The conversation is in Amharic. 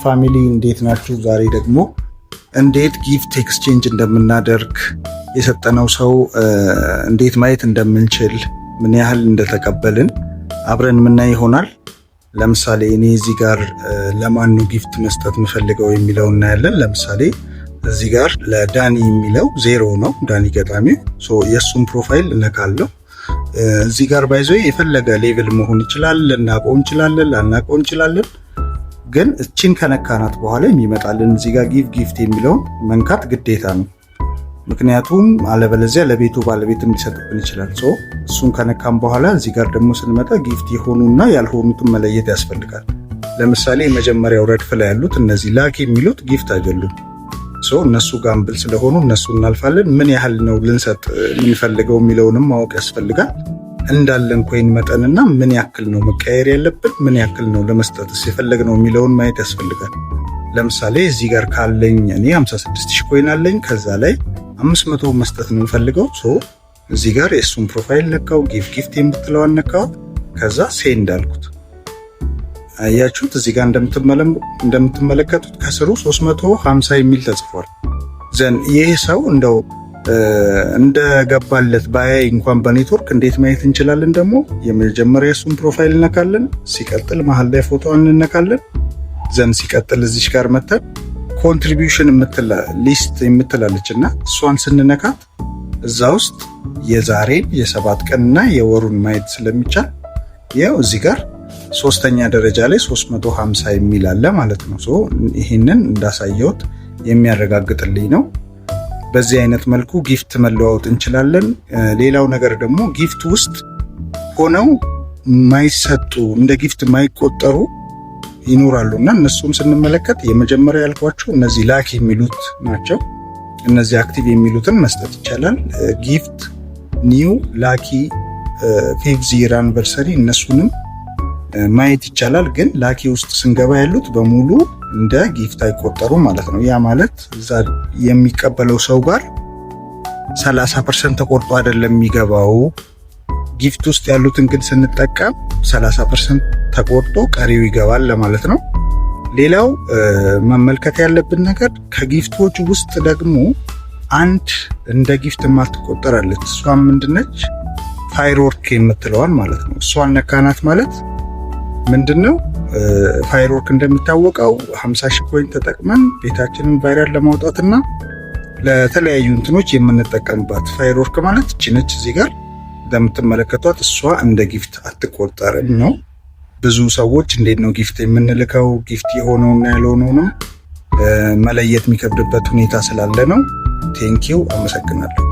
ፋሚሊ እንዴት ናችሁ? ዛሬ ደግሞ እንዴት ጊፍት ኤክስቼንጅ እንደምናደርግ የሰጠነው ሰው እንዴት ማየት እንደምንችል ምን ያህል እንደተቀበልን አብረን ምናይ ይሆናል። ለምሳሌ እኔ እዚህ ጋር ለማን ነው ጊፍት መስጠት የምፈልገው የሚለው እናያለን። ለምሳሌ እዚህ ጋር ለዳኒ የሚለው 0 ነው። ዳኒ ገጣሚ የሱን ፕሮፋይል እነካለሁ። እዚህ ጋር ባይዞ የፈለገ ሌቭል መሆን ይችላል። ልናውቀው እንችላለን፣ ላናውቀው እንችላለን። ግን እቺን ከነካናት በኋላ የሚመጣልን እዚህ ጋር ጊፍት የሚለውን መንካት ግዴታ ነው። ምክንያቱም አለበለዚያ ለቤቱ ባለቤትም ሊሰጥብን ይችላል። እሱን ከነካም በኋላ እዚህ ጋር ደግሞ ስንመጣ ጊፍት የሆኑና ያልሆኑትን መለየት ያስፈልጋል። ለምሳሌ የመጀመሪያው ረድፍ ላይ ያሉት እነዚህ ላኪ የሚሉት ጊፍት አይደሉም። እነሱ ጋምብል ስለሆኑ እነሱ እናልፋለን። ምን ያህል ነው ልንሰጥ የምንፈልገው የሚለውንም ማወቅ ያስፈልጋል። እንዳለን ኮይን መጠንና ምን ያክል ነው መቀየር ያለብን፣ ምን ያክል ነው ለመስጠትስ የፈለግነው የሚለውን ማየት ያስፈልጋል። ለምሳሌ እዚህ ጋር ካለኝ እኔ 56000 ኮይን አለኝ። ከዛ ላይ 500 መስጠት ነው የምፈልገው። እዚህ ጋር የእሱን ፕሮፋይል ነካው፣ ጊፍት የምትለዋን ነካው። ከዛ ሴንድ አልኩት። አያችሁት? እዚህ ጋር እንደምትመለከቱት ከስሩ 350 የሚል ተጽፏል። ይህ ሰው እንደው እንደገባለት ባያይ እንኳን በኔትወርክ እንዴት ማየት እንችላለን? ደግሞ የመጀመሪያ የሱን ፕሮፋይል እነካለን። ሲቀጥል መሀል ላይ ፎቶውን እንነካለን። ሲቀጥል እዚች ጋር መተን ኮንትሪቢዩሽን ሊስት የምትላለች እና እሷን ስንነካት እዛ ውስጥ የዛሬን የ7 ቀንና የወሩን ማየት ስለሚቻል ያው እዚህ ጋር 3ኛ ደረጃ ላይ 350 የሚል አለ ማለት ነው። ይህንን እንዳሳየሁት የሚያረጋግጥልኝ ነው። በዚህ አይነት መልኩ ጊፍት መለዋወጥ እንችላለን። ሌላው ነገር ደግሞ ጊፍት ውስጥ ሆነው ማይሰጡ እንደ ጊፍት ማይቆጠሩ ይኖራሉና እነሱም ስንመለከት የመጀመሪያ ያልኳቸው እነዚህ ላኪ የሚሉት ናቸው። እነዚህ አክቲቭ የሚሉትን መስጠት ይቻላል። ጊፍት ኒው ላኪ 5th year anniversary እነሱንም ማየት ይቻላል። ግን ላኪ ውስጥ ስንገባ ያሉት በሙሉ እንደ ጊፍት አይቆጠሩ ማለት ነው። ያ ማለት እዛ የሚቀበለው ሰው ጋር 30% ተቆርጦ አይደለም የሚገባው። ጊፍት ውስጥ ያሉትን ግን ስንጠቀም 30% ተቆርጦ ቀሪው ይገባል ለማለት ነው። ሌላው መመልከት ያለብን ነገር ከጊፍቶች ውስጥ ደግሞ አንድ እንደ ጊፍት ማትቆጠራለች። እሷም ምንድነች? ፋይርወርክ የምትለዋን ማለት ነው። እሷን ነካናት ማለት ምንድነው? ፋይርወርክ እንደሚታወቀው 50,000 ኮይን ተጠቅመን ቤታችንን ቫይራል ለማውጣትና ለተለያዩ እንትኖች የምንጠቀምባት ፋይርወርክ ማለት እቺ ነች። እዚህ ጋር እንደምትመለከቷት እሷ እንደ ጊፍት አትቆጠርም ነው። ብዙ ሰዎች እንዴት ነው ጊፍት የምንልከው ጊፍት የሆነውና ያልሆነውንም መለየት የሚከብድበት ሁኔታ ስላለ ነው። ቴንኪው፣ አመሰግናለሁ።